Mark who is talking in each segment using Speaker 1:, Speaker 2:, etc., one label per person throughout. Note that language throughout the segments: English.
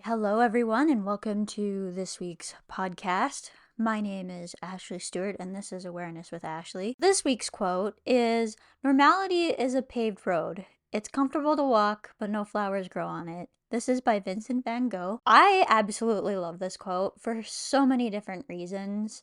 Speaker 1: Hello, everyone, and welcome to this week's podcast. My name is Ashley Stewart, and this is Awareness with Ashley. This week's quote is Normality is a paved road. It's comfortable to walk, but no flowers grow on it. This is by Vincent van Gogh. I absolutely love this quote for so many different reasons,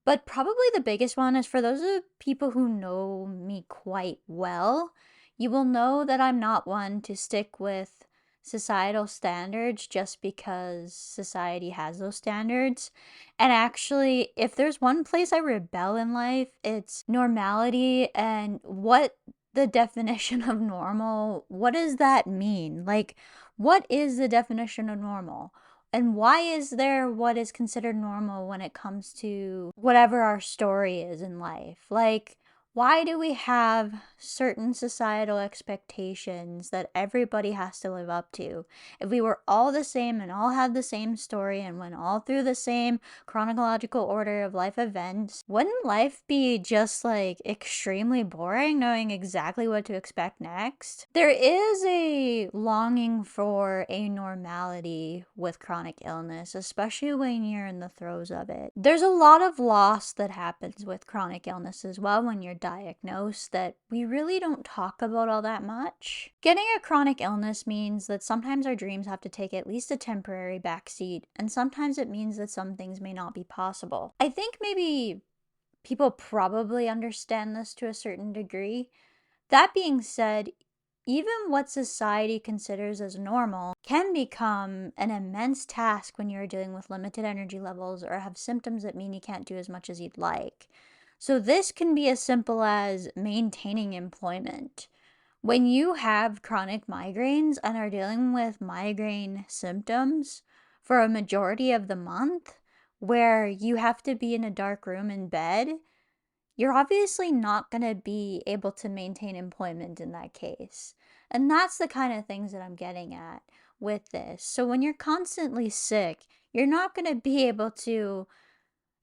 Speaker 1: but probably the biggest one is for those of people who know me quite well. You will know that I'm not one to stick with societal standards just because society has those standards. And actually, if there's one place I rebel in life, it's normality and what the definition of normal, what does that mean? Like, what is the definition of normal? And why is there what is considered normal when it comes to whatever our story is in life? Like, why do we have certain societal expectations that everybody has to live up to? If we were all the same and all had the same story and went all through the same chronological order of life events, wouldn't life be just like extremely boring knowing exactly what to expect next? There is a longing for a normality with chronic illness, especially when you're in the throes of it. There's a lot of loss that happens with chronic illness as well when you're diagnosed that we really don't talk about all that much. Getting a chronic illness means that sometimes our dreams have to take at least a temporary backseat, and sometimes it means that some things may not be possible. I think maybe people probably understand this to a certain degree. That being said, even what society considers as normal can become an immense task when you're dealing with limited energy levels or have symptoms that mean you can't do as much as you'd like. So this can be as simple as maintaining employment. When you have chronic migraines and are dealing with migraine symptoms for a majority of the month, where you have to be in a dark room in bed, you're obviously not going to be able to maintain employment in that case. And that's the kind of things that I'm getting at with this. So when you're constantly sick, you're not going to be able to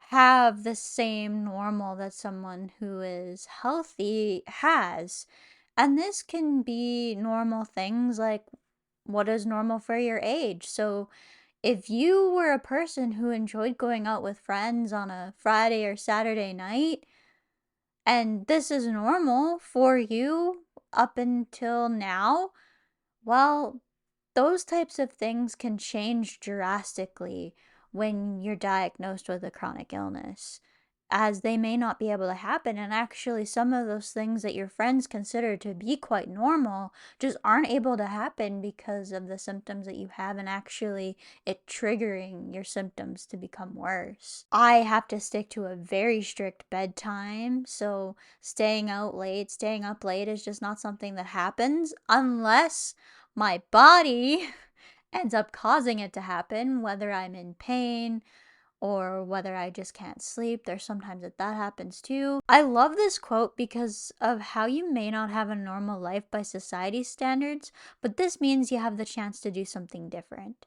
Speaker 1: have the same normal that someone who is healthy has. And this can be normal things like what is normal for your age. So if you were a person who enjoyed going out with friends on a Friday or Saturday night, and this is normal for you up until now, well, those types of things can change drastically when you're diagnosed with a chronic illness, as they may not be able to happen. And actually, some of those things that your friends consider to be quite normal just aren't able to happen because of the symptoms that you have, and actually it triggering your symptoms to become worse. I have to stick to a very strict bedtime, so staying up late is just not something that happens unless my body ends up causing it to happen, whether I'm in pain or whether I just can't sleep. There's sometimes that happens too. I love this quote because of how you may not have a normal life by society's standards, but this means you have the chance to do something different.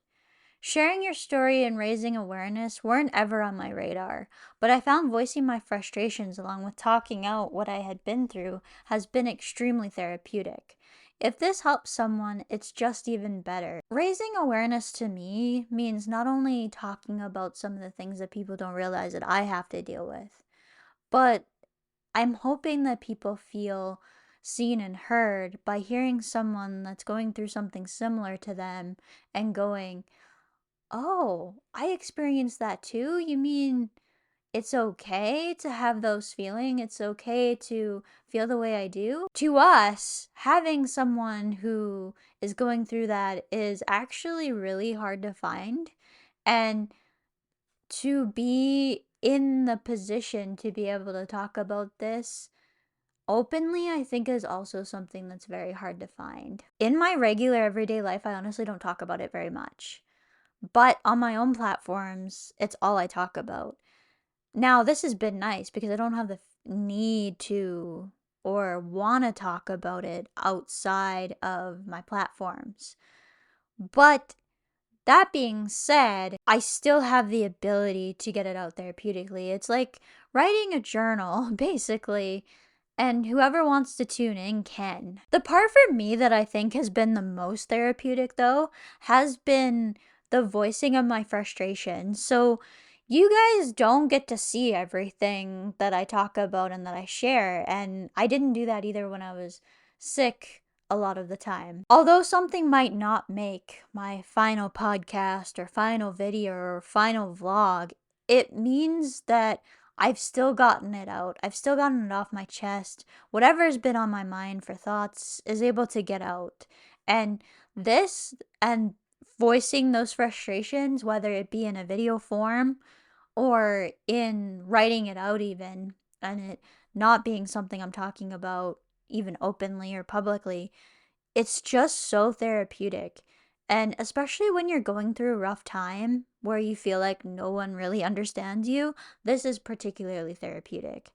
Speaker 1: Sharing your story and raising awareness weren't ever on my radar, but I found voicing my frustrations along with talking out what I had been through has been extremely therapeutic. If this helps someone, it's just even better. Raising awareness to me means not only talking about some of the things that people don't realize that I have to deal with, but I'm hoping that people feel seen and heard by hearing someone that's going through something similar to them and going, "Oh, I experienced that too? You mean it's okay to have those feelings? It's okay to feel the way I do?" To us, having someone who is going through that is actually really hard to find. And to be in the position to be able to talk about this openly, I think is also something that's very hard to find. In my regular everyday life, I honestly don't talk about it very much. But on my own platforms, it's all I talk about. Now, this has been nice because I don't have the need to or want to talk about it outside of my platforms. But that being said, I still have the ability to get it out therapeutically. It's like writing a journal, basically, and whoever wants to tune in can. The part for me that I think has been the most therapeutic, though, has been the voicing of my frustration. So you guys don't get to see everything that I talk about and that I share. And I didn't do that either when I was sick a lot of the time. Although something might not make my final podcast or final video or final vlog, it means that I've still gotten it out. I've still gotten it off my chest. Whatever's been on my mind for thoughts is able to get out. And this and voicing those frustrations, whether it be in a video form or in writing it out, even, and it not being something I'm talking about even openly or publicly, it's just so therapeutic. And especially when you're going through a rough time where you feel like no one really understands you, this is particularly therapeutic.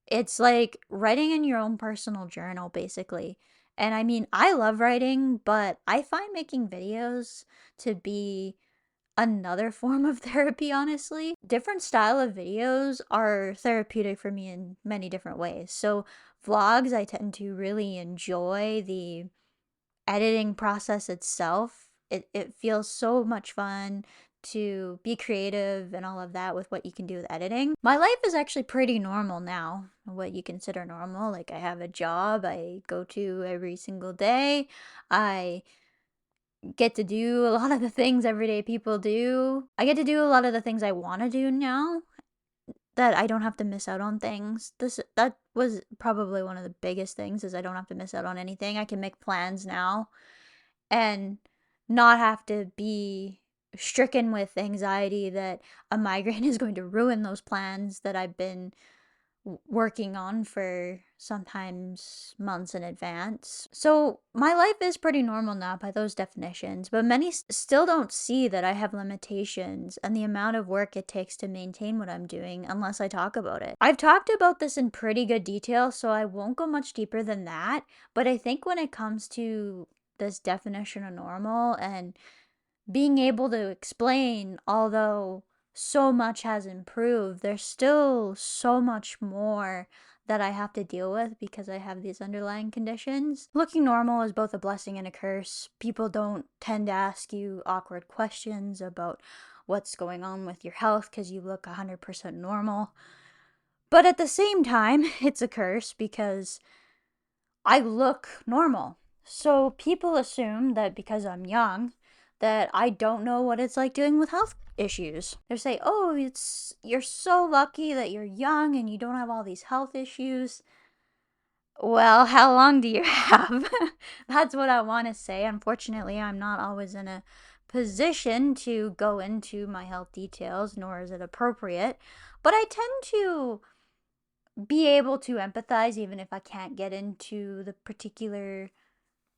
Speaker 1: It's like writing in your own personal journal, basically. And I mean, I love writing, but I find making videos to be another form of therapy, honestly. Different style of videos are therapeutic for me in many different ways. So, vlogs, I tend to really enjoy the editing process itself. It feels so much fun to be creative and all of that with what you can do with editing. My life is actually pretty normal now, what you consider normal. Like, I have a job I go to every single day. I get to do a lot of the things everyday people do. I get to do a lot of the things I want to do now, that I don't have to miss out on things. That was probably one of the biggest things, is I don't have to miss out on anything. I can make plans now and not have to be stricken with anxiety that a migraine is going to ruin those plans that I've been working on for sometimes months in advance. So my life is pretty normal now by those definitions, but many still don't see that I have limitations and the amount of work it takes to maintain what I'm doing unless I talk about it. I've talked about this in pretty good detail, so I won't go much deeper than that, but I think when it comes to this definition of normal and being able to explain, although so much has improved, there's still so much more that I have to deal with because I have these underlying conditions. Looking normal is both a blessing and a curse. People don't tend to ask you awkward questions about what's going on with your health because you look 100% normal. But at the same time, it's a curse because I look normal. So people assume that because I'm young, that I don't know what it's like dealing with health issues. They say, "Oh, you're so lucky that you're young and you don't have all these health issues." Well, how long do you have? That's what I want to say. Unfortunately, I'm not always in a position to go into my health details, nor is it appropriate. But I tend to be able to empathize even if I can't get into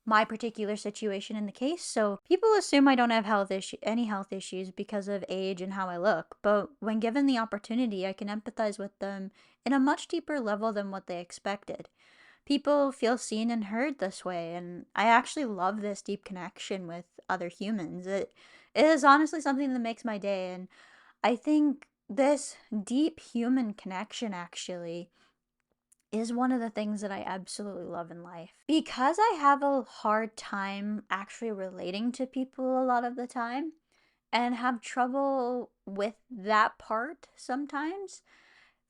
Speaker 1: my particular situation in the case. So people assume I don't have any health issues because of age and how I look, but when given the opportunity, I can empathize with them in a much deeper level than what they expected. People feel seen and heard this way, and I actually love this deep connection with other humans. It is honestly something that makes my day, and I think this deep human connection actually is one of the things that I absolutely love in life. Because I have a hard time actually relating to people a lot of the time and have trouble with that part sometimes,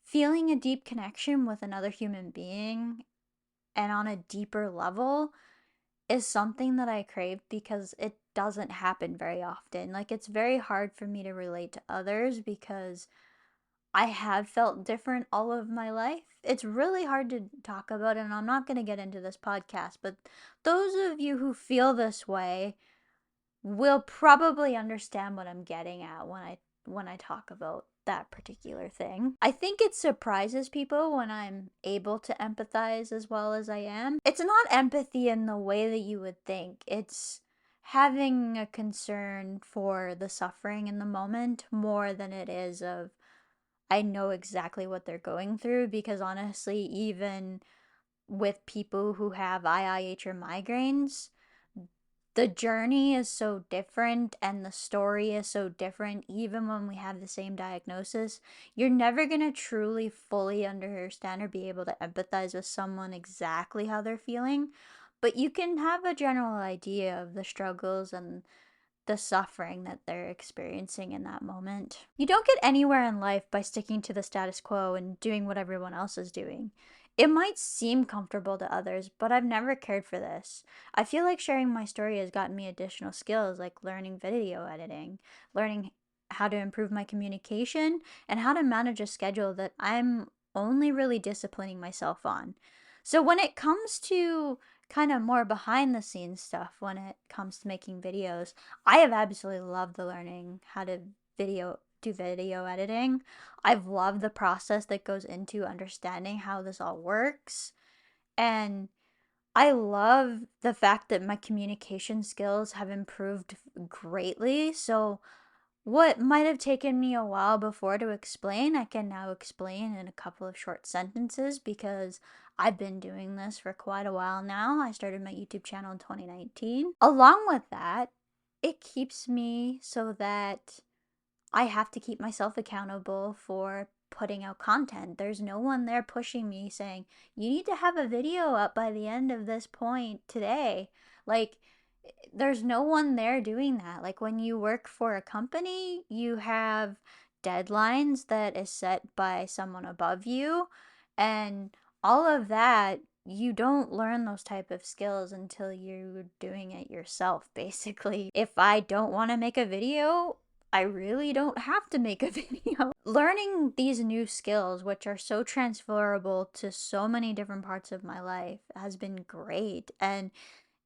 Speaker 1: feeling a deep connection with another human being and on a deeper level is something that I crave because it doesn't happen very often. Like, it's very hard for me to relate to others because I have felt different all of my life. It's really hard to talk about, and I'm not going to get into this podcast, but those of you who feel this way will probably understand what I'm getting at when I talk about that particular thing. I think it surprises people when I'm able to empathize as well as I am. It's not empathy in the way that you would think. It's having a concern for the suffering in the moment more than it is of I know exactly what they're going through, because honestly, even with people who have IIH or migraines, the journey is so different and the story is so different, even when we have the same diagnosis. You're never going to truly fully understand or be able to empathize with someone exactly how they're feeling, but you can have a general idea of the struggles and the suffering that they're experiencing in that moment. You don't get anywhere in life by sticking to the status quo and doing what everyone else is doing. It might seem comfortable to others, but I've never cared for this. I feel like sharing my story has gotten me additional skills like learning video editing, learning how to improve my communication, and how to manage a schedule that I'm only really disciplining myself on. So when it comes to kind of more behind the scenes stuff, when it comes to making videos, I have absolutely loved the learning how to do video editing. I've loved the process that goes into understanding how this all works. And I love the fact that my communication skills have improved greatly. So what might have taken me a while before to explain, I can now explain in a couple of short sentences because I've been doing this for quite a while now. I started my YouTube channel in 2019. Along with that, it keeps me so that I have to keep myself accountable for putting out content. There's no one there pushing me saying, you need to have a video up by the end of this point today. Like, there's no one there doing that. Like, when you work for a company, you have deadlines that is set by someone above you, and all of that, you don't learn those type of skills until you're doing it yourself, basically. If I don't want to make a video, I really don't have to make a video. Learning these new skills, which are so transferable to so many different parts of my life, has been great. And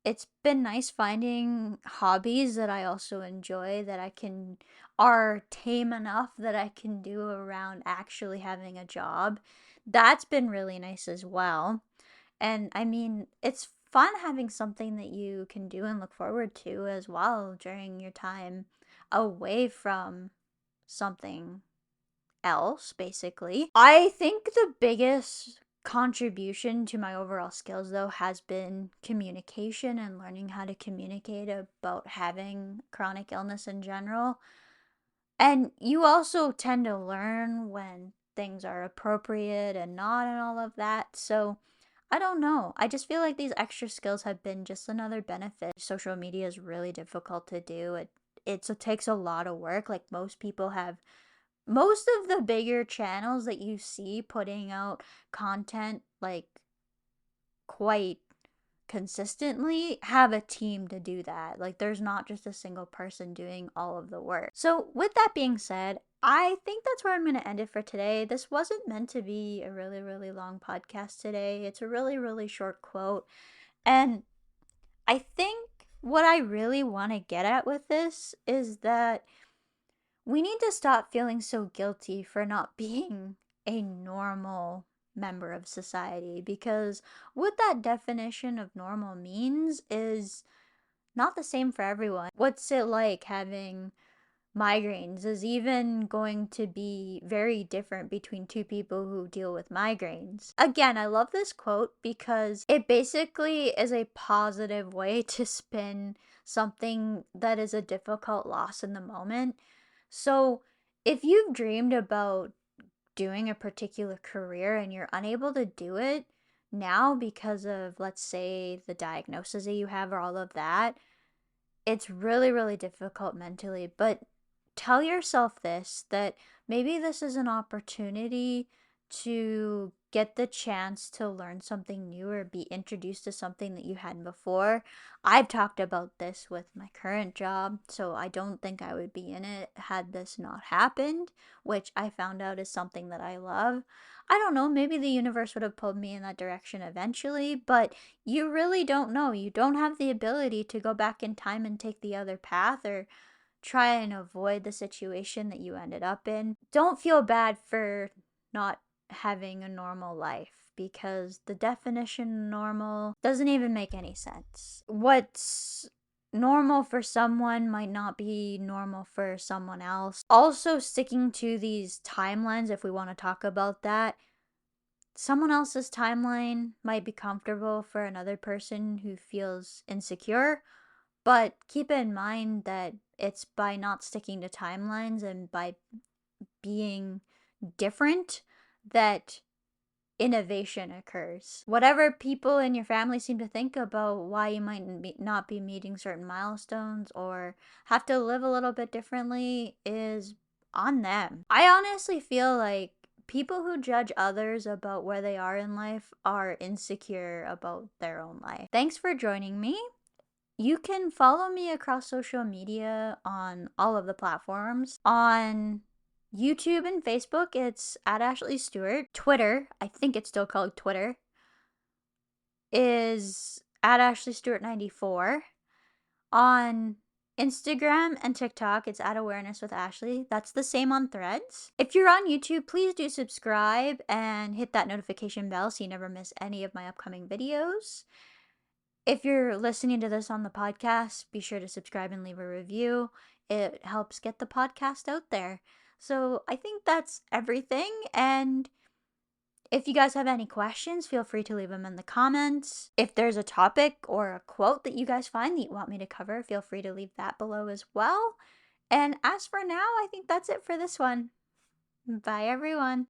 Speaker 1: it's been nice finding hobbies that I also enjoy that are tame enough that I can do around actually having a job. That's been really nice as well. And I mean, it's fun having something that you can do and look forward to as well during your time away from something else, basically. I think the biggest contribution to my overall skills, though, has been communication and learning how to communicate about having chronic illness in general. And you also tend to learn when things are appropriate and not, and all of that. So I don't know. I just feel like these extra skills have been just another benefit. Social media is really difficult to do. It takes a lot of work. Like, most of the bigger channels that you see putting out content like quite consistently have a team to do that. Like, there's not just a single person doing all of the work. So with that being said, I think that's where I'm going to end it for today. This wasn't meant to be a really, really long podcast today. It's a really, really short quote. And I think what I really want to get at with this is that we need to stop feeling so guilty for not being a normal member of society, because what that definition of normal means is not the same for everyone. What's it like having migraines is even going to be very different between two people who deal with migraines. Again, I love this quote because it basically is a positive way to spin something that is a difficult loss in the moment. So, if you've dreamed about doing a particular career and you're unable to do it now because of, let's say, the diagnosis that you have or all of that, it's really, really difficult mentally. But tell yourself this, that maybe this is an opportunity to get the chance to learn something new or be introduced to something that you hadn't before. I've talked about this with my current job, so I don't think I would be in it had this not happened, which I found out is something that I love. I don't know, maybe the universe would have pulled me in that direction eventually, but you really don't know. You don't have the ability to go back in time and take the other path or try and avoid the situation that you ended up in. Don't feel bad for not having a normal life, because the definition of normal doesn't even make any sense. What's normal for someone might not be normal for someone else. Also, sticking to these timelines, if we want to talk about that, someone else's timeline might be comfortable for another person who feels insecure, but keep in mind that it's by not sticking to timelines and by being different that innovation occurs. Whatever people in your family seem to think about why you might not be meeting certain milestones or have to live a little bit differently is on them. I honestly feel like people who judge others about where they are in life are insecure about their own life. Thanks for joining me. You can follow me across social media on all of the platforms. On YouTube and Facebook, it's at Ashley Stewart. Twitter, I think it's still called Twitter, is at Ashley Stewart 94. On Instagram and TikTok, it's at Awareness with Ashley. That's the same on Threads. If you're on YouTube, please do subscribe and hit that notification bell so you never miss any of my upcoming videos. If you're listening to this on the podcast, be sure to subscribe and leave a review. It helps get the podcast out there. So I think that's everything. And if you guys have any questions, feel free to leave them in the comments. If there's a topic or a quote that you guys find that you want me to cover, feel free to leave that below as well. And as for now, I think that's it for this one. Bye, everyone.